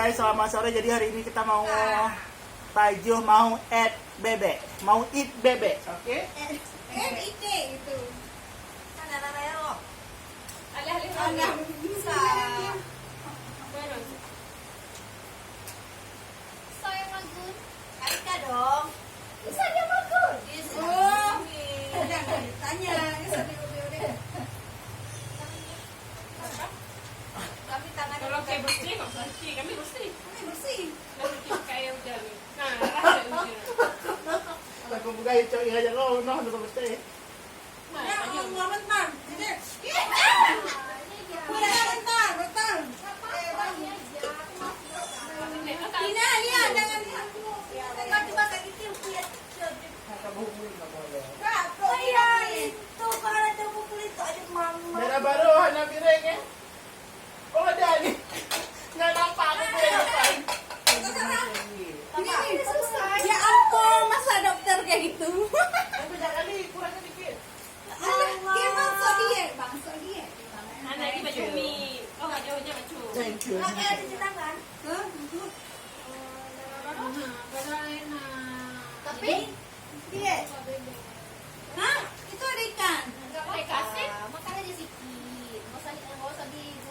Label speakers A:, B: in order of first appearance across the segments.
A: guys, selamat sore. Jadi hari ini kita mau tajuh mau eat bebek, mau eat bebek, oke?
B: Ite itu.
C: Anak-anak lo.
B: Anak bisa.
C: Saya magun. Alika dong. Bisa dia magun.
B: Oh, jangan ditanya. Udah.
C: Kami tangan.
D: Kalau kayak bersih kok bersih, kami bersih.
B: Ini bersih.
D: Bersih kayak udah. Nah, rasa udah.
A: Aku buka itu aja lo, no, udah bersih.
B: Ya, mau bentar. Ini. Bentar. Tina, lihat jangan lihat.
C: Coba kayak gitu lihat.
A: Kata buku nggak boleh.
C: Oh iya, itu kalau ada buku itu ada mama.
A: Merah baru hanya piring ya. Oh ada nih. Nggak nampak aku piring ngapain.
B: Ini susah. Ya ampun, masa dokter kayak gitu.
A: Tapi jangan nih, kurangnya dikit.
B: Dia bangsa dia.
D: Anak ini baju mie. Oh, nggak jauhnya baju.
A: Thank you.
C: Pakai ada di tangan.
B: Hah?
C: Tapi dia
B: Hah? Itu ada ikan.
C: nggak
D: Pakai kasih.
C: makan aja sedikit. Nggak usah di ini.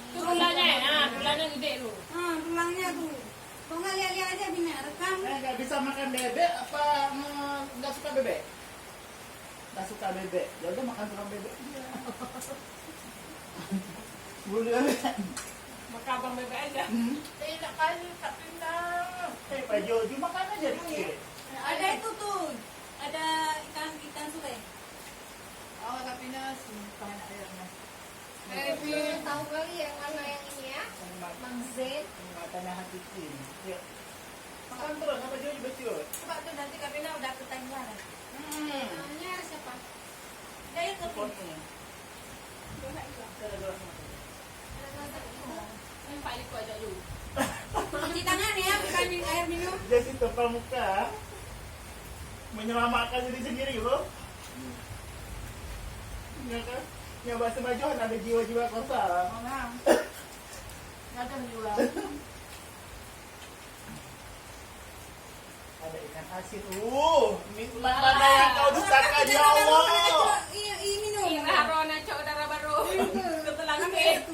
D: Tulangnya, nah, tulangnya gede lu.
B: Tulangnya tuh. Kok nggak lihat aja Bina, rekam.
A: Nggak bisa makan bebek apa nggak suka bebek? Nggak suka bebek. Ya udah makan tulang bebek. Boleh bebek.
D: Maka abang bebek aja.
C: Tidak kali tak pindah.
A: Pak Jojo makan aja dikit.
B: Ada itu tuh. Ada ikan sule.
C: Oh tapi nasi simpan airnya.
B: Tahu
C: kali yang mana yang ini ya? Mang Zen.
A: Tanah hati ini. Ya. Makan terus apa Jojo betul?
C: Coba tuh nanti Kapina udah ketanyaran. Namanya siapa? Dia itu
A: Potnya.
D: Ini Pak Liko aja dulu.
B: Cuci tangan ya, bukan air minum.
A: Dia situ pramuka menyelamatkan diri sendiri loh. Ya kan? Yang bahasa majuan ada jiwa-jiwa kosong.
C: orang. Kadang juga.
A: Ada ikan asin. Mana yang kau dustakan ya Allah?
B: Ini minum.
D: Ini Harona cok darah baru. Ketelan ke.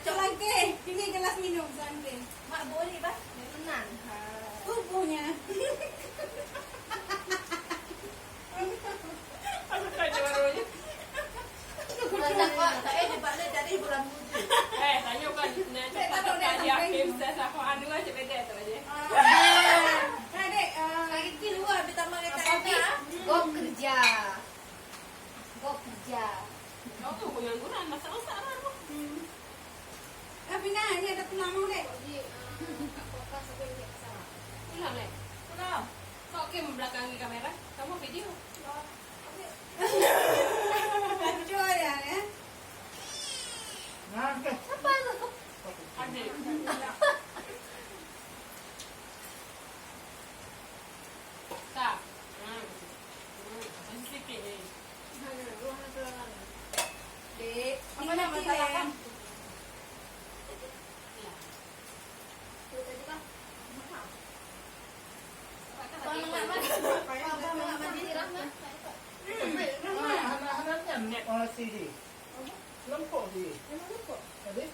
B: Celangke. Ini gelas minum celangke.
C: Mak boleh bah? Menan.
B: Tubuhnya.
D: Aku kayak barunya.
C: Bulan Pak, saya dibalik dari bulan Puji.
D: Tanya kan, nah cepat dia aktif saya aku anu aja beda tuh aja.
B: Adek,
C: Lagi di luar ditambah kita ini.
B: Gop kerja.
D: Kau tuh pengangguran masa-masa aku.
B: Bina, ini ada tulangmu dek.
D: Hilang deh.
C: Kenapa?
D: Kok Kim membelakangi kamera? Kamu video?
B: Coba ya.
A: Ngangkat.
C: Apa itu?
D: Adik. Tak. Masih sedikit ni.
B: Dek,
C: Apa nama masalah kan?
A: Anak-anaknya net orang sini. Lempok sih. Tadi?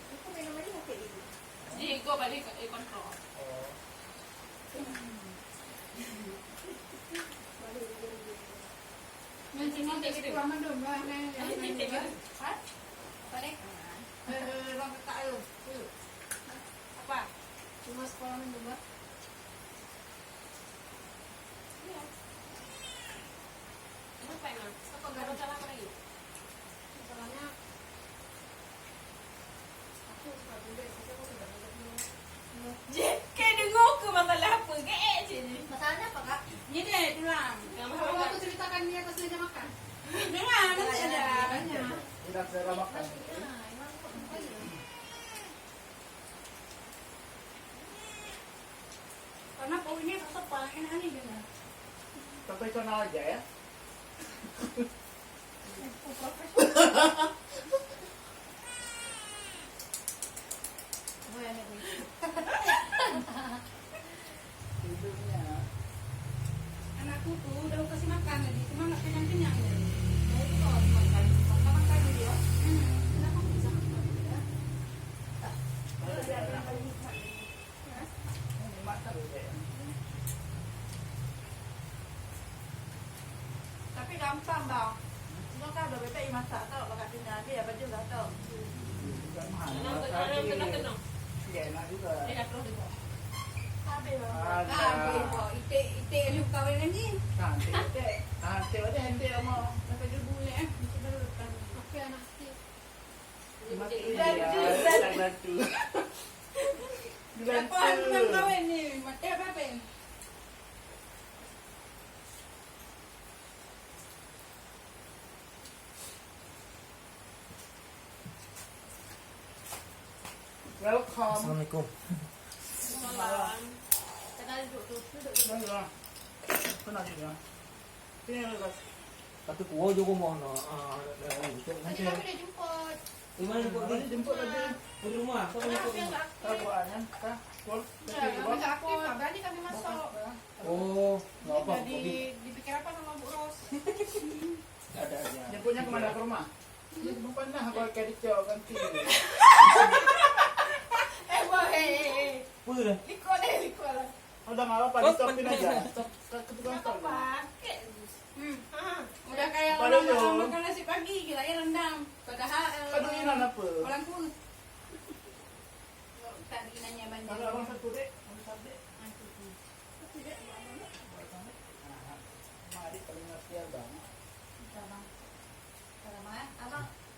D: Jadi kau balik ke kontrol.
A: Oh.
D: Nanti gitu. Nanti gitu.
B: Apa dek? Bang kakak lu.
D: Apa?
B: Cuma sekolah minum bah.
D: Apa yang? Apa nggak ada salah lagi?
B: Soalnya aku suka bebek, tapi aku tidak bebek minum.
D: Kayak dengar ke masalah apa? Kayak je ni.
C: Masalahnya apa kak?
B: Ini deh tulang.
D: Yang
B: Kalau
D: masalah
B: aku ceritakan dia pas meja makan. Dengar, nanti ada. Banyak.
A: Tidak saya makan.
B: Karena poinnya tetap paling enak nih dengar.
A: Profesional aja ya.
B: Oh ya nih. gampang tau. Semua kan udah bebek masak tau, bakal tinggal dia baju lah tau.
A: Bukan mahal.
D: Tenang.
A: Iya, enak juga.
D: Dia perlu juga.
B: Habis
A: Ada.
B: ite lu kawin ni.
A: Nanti ada henti mau.
B: Dapat dia boleh mesti baru kan.
C: Oke anak kecil.
A: Mati
B: Dan
A: dia.
B: juga.
A: Bantu.
B: Siapa yang kawin ni? Mati apa?
A: Welcome.
E: Assalamualaikum.
D: Malam.
B: Kita duduk.
A: Baiklah. Kenal juga. Sini lu guys.
E: Tapi kuah juga mau untuk
C: Tadi
E: nanti.
C: kami dah jemput.
E: Di mana jemput
A: Boleh jemput tadi.
E: Di rumah. Kau jemput di rumah.
A: Tabuannya, kah? Pol.
B: Ya, kami tak aktif, tak berani kami masuk.
E: Oh, nggak apa.
B: Jadi dipikir apa sama Bu Ros?
E: Ada aja.
A: Jemputnya kemana? Ke rumah? Bukan lah, kalau kayak dicok ganti.
B: Boleh.
E: Boleh.
B: Liko lah.
A: Udah nggak apa-apa, dicopin aja. Ke tukang stop.
B: Udah kayak
A: Padahal
B: orang
A: yun.
B: makan nasi pagi, kira rendang. Padahal
A: Aduh, ini apa?
B: orang pun. Tak nanya banyak.
A: Kalau orang satu dek, orang satu dek. Mari paling ngerti abang.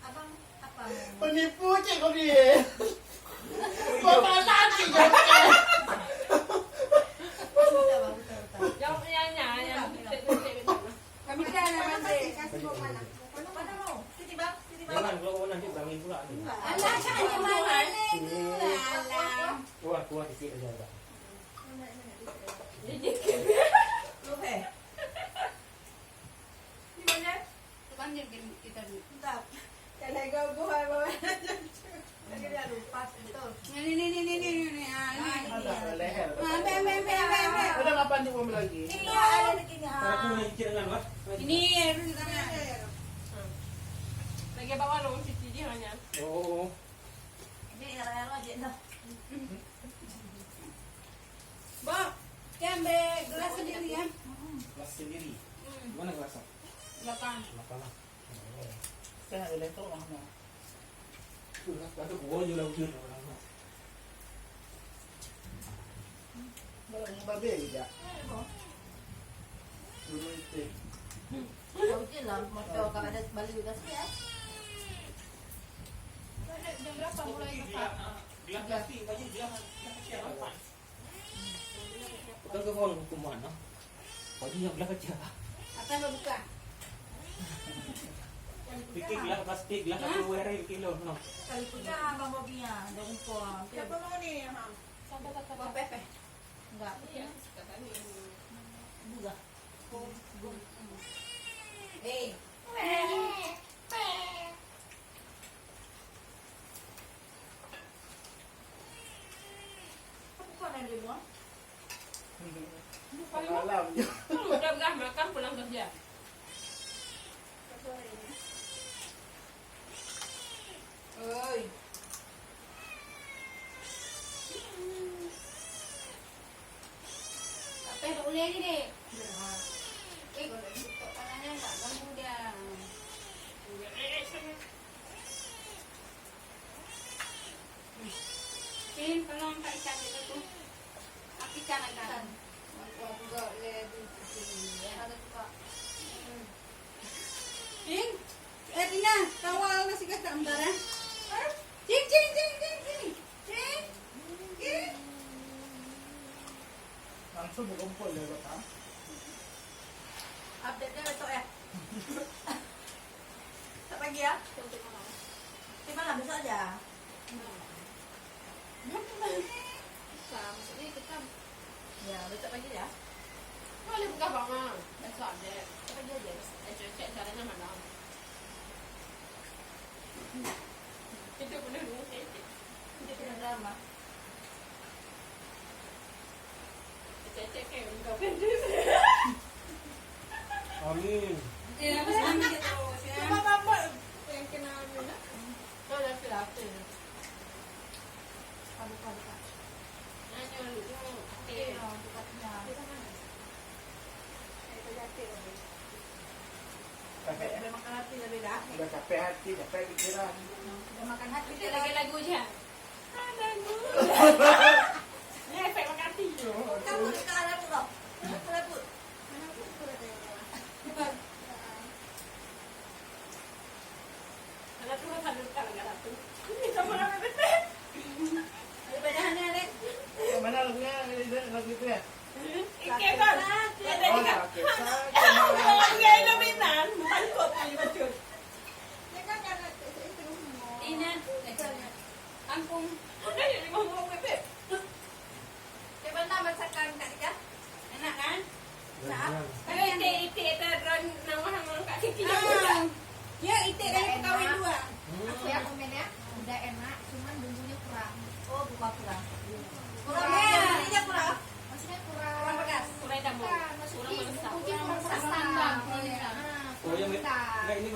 B: Abang apa?
A: Penipu cik kau dia. Bapak lagi jangan.
D: Jawab nanya yang
B: Kami dah nak mandi.
C: Mana mau? Titi bang.
E: Jangan kalau kau nanti berangin pula.
B: Alah, saya mana ni? Alah.
E: Kuah sikit aja dah.
B: Lupa. Di mana? Panggil kita dulu.
C: Tak. Kalau kau buat bawa. Lagi dia lupa betul.
B: Ni.
A: Ada leher.
B: Be.
A: Udah ngapain di mobil lagi?
C: Ini ada di sini.
E: Cara kuah sikit dengan mas.
B: Ini harus sana.
D: lagi bawa lo cuci dia hanya.
E: Oh.
C: Jadi yang aja dah.
B: Bang, kambe gelas sendiri ya.
A: Kelas sendiri.
E: Mana gelasnya?
B: Belakang.
E: Makanlah.
A: Saya ada lentok lah.
E: Ada kuah juga wujud.
A: Kalau babe juga. Dulu itu.
C: Kau je lah. Mau kau ada balik udah sih ya.
B: Jam berapa mulai masak?
E: Betul ke kau hukum mana? Kau dia yang belah kerja.
B: Atas buka.
E: Bikin gelas plastik, gelas satu warai kilo. No.
C: Kali punya abang Bobinya. Dah umpah.
B: Siapa mau ni? Bawa pepe.
C: Enggak. Buka.
B: Eh.
C: Bukan ada di luar.
A: Pengalaman.
D: Udah makan pulang kerja.
B: Oi. Apa yang boleh ni dek? Kalau tutup panahnya tak ganggu dia. Sin, tolong angkat ikan itu tu. Angkat ikan agak. Wah, juga lebih sini. Ada juga. Sin, Tina, kawal nasi kata bentar ya. Cing.
A: Langsung berkumpul ya Bapak.
C: Update dia besok ya. Tak pagi ya. Di mana besok aja.
B: Maksudnya kita
C: Ya, besok pagi ya.
D: Boleh buka bangun. Besok deh.
C: Besok pagi aja.
D: Cek caranya mana? Itu benar mungkin.
C: Dia kena drama.
D: Cek kayak enggak.
E: Amin.
B: ya masih ambil terus ya.
D: Apa yang kena mana? Kau dah filter.
C: Buka.
D: Nanya lu.
C: Eh, bukanya. tidak beda.
A: Udah capek hati, capek pikiran.
C: Sudah makan hati.
D: Itu lagi lagu aja. Lagu. Ini efek makan hati.
C: Kamu ke arah pun dong. Arah pun.
D: Anak tuh kan kalau nggak ratu. Ini sama orang betul.
C: Bedaannya deh.
A: Mana lagunya? Lagu itu ya?
D: Oke kan. Ada
A: Oh,
D: juga.
A: sakit, sakit.
D: Kalau nggak ada minat, bukan kok ayo betul.
B: Ini, ampun.
D: Udah jadi ngomong bebek.
B: Coba nak masakan Kak Ika. Enak kan?
D: Ite terus nama Kak Kiki.
B: Ya, itik dari kawin dua.
C: Aku ya komen ya. Udah enak, cuman bumbunya kurang.
B: Oh, bukan kurang.
C: Kurang
B: ya.
C: bumbunya kurang. Maksudnya kurang.
B: Kurang pedas.
D: Kurang dambung.
C: Bukan, maksudnya
D: Kurang meresap.
C: bumbunya kurang
B: Kurang
C: standar.
B: standar.
E: Oh yang
C: Kurang.
E: nggak ini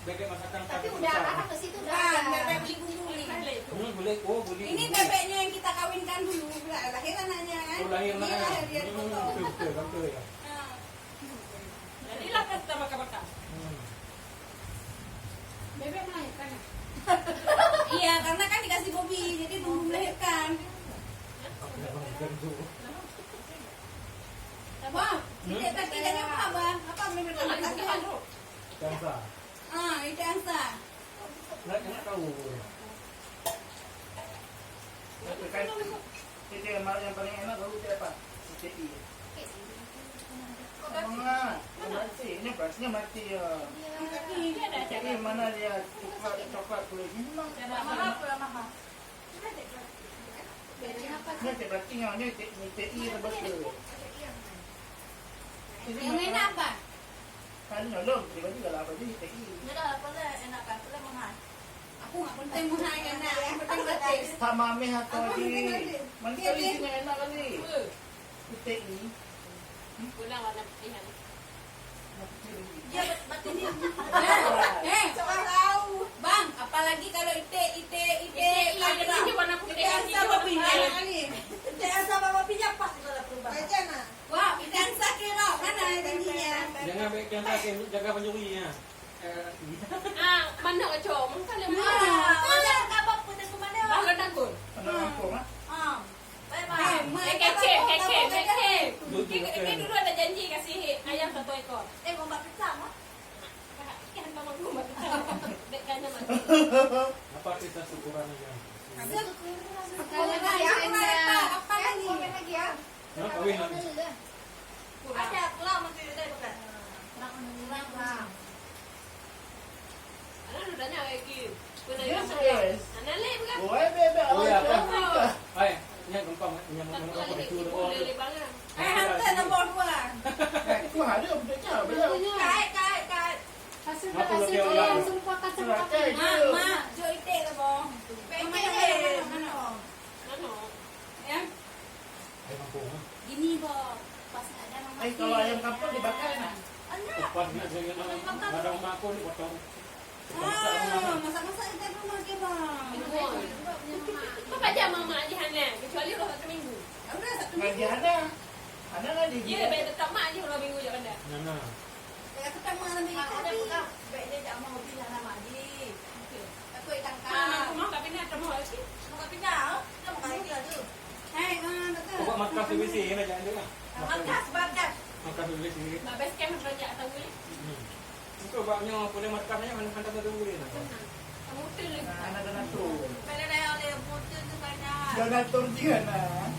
E: bebek masakan
C: Tapi
E: kaki
C: udah
E: besar.
C: kan ke situ udah.
B: Nah, bebek beli bumbu nih.
E: Boleh, oh boleh.
B: Ini bebeknya yang kita kawinkan dulu. Lahir anaknya kan?
E: Oh lahir
B: Ini lahir dia
E: betul
B: dipotong.
E: betul betul ya.
B: Nah,
D: Jadi lah kan sama kabar.
B: bebek melahirkan ya? Iya, karena kan dikasih Bobby, jadi nunggu melahirkan. Bang, ini tadi tanya apa bang? Apa bebek melahirkan?
E: Kansa.
B: Ah, itu Ansa.
E: Nggak tahu.
A: Tapi kan itu yang paling enak tahu itu apa? CTI. Enggak, mati. Ini berasnya mati ya. Jadi mana dia coklat kulitnya memang
B: Mahal pula mahal.
C: Bedanya apa sih?
A: ini berarti nyonya TI betul.
B: Yang enak apa?
A: Kan nyolong tiba-tiba lah apa jadi TI.
B: Dia dah apa lah enak kan? Pula mahal. Aku nggak penting mahal yang enak, yang penting gratis.
A: Sama meh atau di mana kali ini enak kali. TI.
D: Pulang warna putihan.
B: Dia batin dia. Soal tahu. Bang, apalagi kalau ite
D: Ada lagi warna putih.
B: sama pinjam kali. Ite sama pinjam pas kalau berubah. Wah, ikan sakira mana tingginya?
E: Jangan baik yang sakit, jaga pencurinya.
D: Mana kacau? Mungkin ada
B: Ada kabar putus kemana?
D: Bangga takut.
A: Anak kampung ah.
B: Bye-bye.
D: Kece. Ini dulu ada janji kasih ayam 1 ekor.
B: Mau mbak pizza mah?
D: Kan mama gue mati. Dek kayaknya mati.
E: Apa kita syukurannya ya?
C: Komen lagi ya.
B: Apa lagi?
C: Komen lagi ya.
E: Nah, kawin lagi.
B: Ada pulau masih ada bukan?
C: Kurang.
D: Anak udah tanya kayak gitu.
A: Yes, yes.
D: Anak leh bukan?
A: Oh, bebek
E: Oh ya apa?
A: Afrika.
E: Hai, ini gampang, yang
D: Satu
E: menurut aku
D: kali
E: itu.
D: ibu lele banget.
B: Hantar nombor dua.
A: Aku ada bedanya beliau.
B: Kait.
C: Hasil
E: Apa
C: hasil
E: lebih
C: kalian
E: awal?
C: langsung pakat sama
A: Suratnya
C: pakat.
A: itu.
B: Jo ite lah bong.
D: Mana?
B: Ya,
E: Hai kampung.
B: gini bong. Pas ada mama.
A: Kalau ayam kampung dibakar enak.
E: Tepat nggak dengan ada rumah aku dipotong.
B: Masak-masak kita rumah ke bang.
D: Apa aja mama aja hanya kecuali roh 1 minggu.
B: Udah 1
A: Ngaji
B: minggu.
A: ada lagi.
D: Iya, baik tetap mak aja 2 minggu je benda.
E: Nana.
B: Ya kita mengalami
C: Ada buka.
B: baik dia tak mau pindah nama dia. Aku ikan
D: Aku mau tapi nak mau lagi.
B: mau pindah. Kita mau kali dia tu. Hei, betul.
E: Pokok markas PVC ini jangan dia.
B: Bagas.
E: Markas PVC.
D: Nak base camp raja atau boleh.
E: Itu baknya boleh markasnya mana hantar satu boleh.
D: Kamu tu lagi.
A: Anak dan atur.
B: Pada dah oleh botol tu banyak.
A: Dan atur juga nah.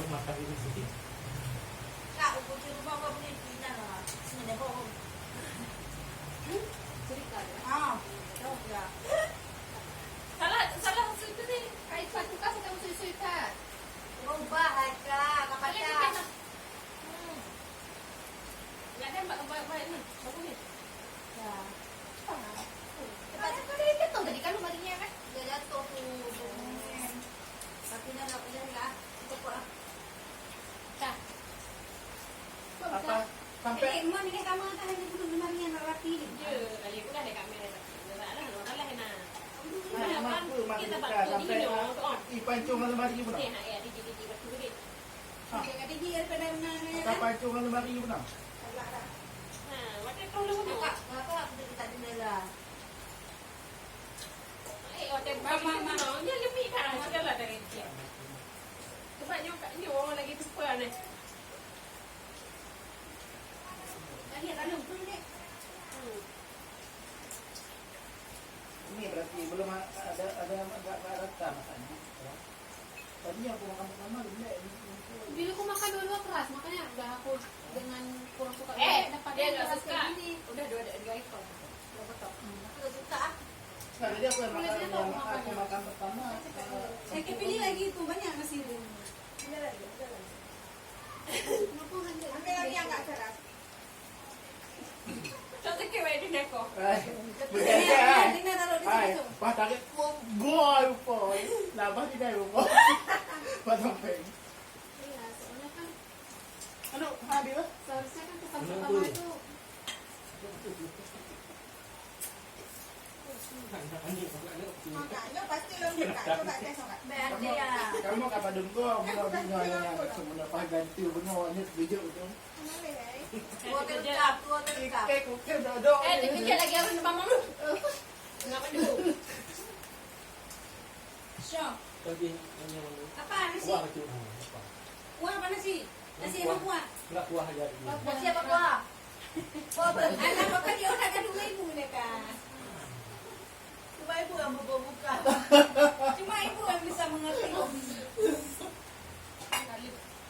E: Markas PVC.
B: Kak, botol rumah kau boleh pindah lah. Sebenarnya kau.
C: Cerita ya.
B: Tahu ya.
D: Salah itu ni.
C: Kait satu kasih kamu susu kan.
B: Ubah aja, kapan
D: Boleh
B: dah?
D: kita. Ya kan baik ni. Bagus ni.
B: Ya.
C: Cepat kali kita tahu tadi kan rumahnya kan.
B: Dia jatuh tu. Tapi nak punya enggak? Kita buat.
D: Dah.
A: Apa? Sampai
B: Rumah ni kamu tak hanya duduk dengan yang rapi.
D: Ya, kali aku dah ada kamera. Dah lah, orang lah hena.
A: Mak
D: Kita
A: kita
D: bantu
A: sampai
D: di hidung tu on.
A: ipancung sama lagi pun.
D: Ni nak ya di batu ni.
C: Kaya digigil pa na na.
A: Kapag cuma 5.000 na.
D: Nah, waktu itu lu mau.
C: Apa kita dinala.
D: Hotel maunya lebih kan segala dari dia. Coba ini orang lagi super nih.
C: Lagi kan nunggu nih.
A: Ini berarti belum ada agak rata makanya. Tadinya aku makan pertama belum.
B: Bila aku makan dua keras, makanya udah aku dengan kurang suka. Dapat
D: Dia nggak
B: keras
D: suka.
B: kayak gini.
D: Udah dua ekor. Udah betul.
C: Aku gak suka.
A: Nah, jadi aku yang makan pertama.
C: Saya kepilih lagi itu banyak nasi ini. Ada lagi. Ambil lagi yang gak keras.
D: Contoh kayak di deko.
A: Bergeser.
C: Dina taruh di
A: Hai,
C: situ.
A: pas target boy. Labah tidak boy. Patopeng.
B: Iya, soalnya kan
A: Aduh, hadir.
B: seharusnya kan pesan pertama itu
C: Makanya pasti lo buka. Coba tes enggak?
B: berarti ya.
A: Kamu kata dengko, mau bingung yang semuanya pas ganti benar ini video itu.
C: Water cup, water cup.
A: Oke, dodo.
D: Dipikir lagi harus mama lu. Kenapa dulu?
C: Syok.
E: Tapi yang
C: Apa nasi?
E: kuah itu apa?
C: Kuah apa nasi? Nasi apa kuah?
E: Enggak kuah aja.
C: Nasi apa kuah? Kuah apa? Anak apa dia udah kan dulu ibu mereka. Cuma ibu yang buka. Cuma ibu yang bisa mengerti.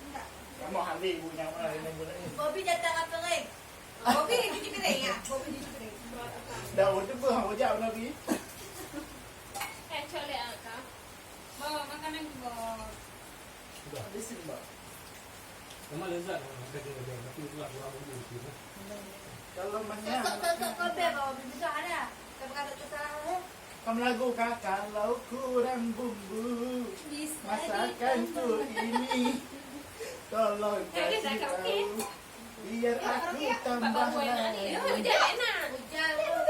C: Enggak.
A: Kamu hari ibunya mana ini ini.
C: Bobby jatah apa lagi? Bobby cuci piring ya? Bobby cuci piring.
A: Daun itu buah jauh nabi.
D: Cole angka.
B: bawa makanan juga.
E: Sudah.
A: Di sini, Mbak.
E: Memang lezat kerja-kerja tapi itulah kurang begitu.
A: Kalau mahnya
C: Tok kopi bawa bisa ada. Kata kesalahan.
A: kamu lagu kak, kalau kurang bumbu masakanku ini tolong kasih tahu biar aku tambah lagi.
D: Udah enak.
C: Hujan.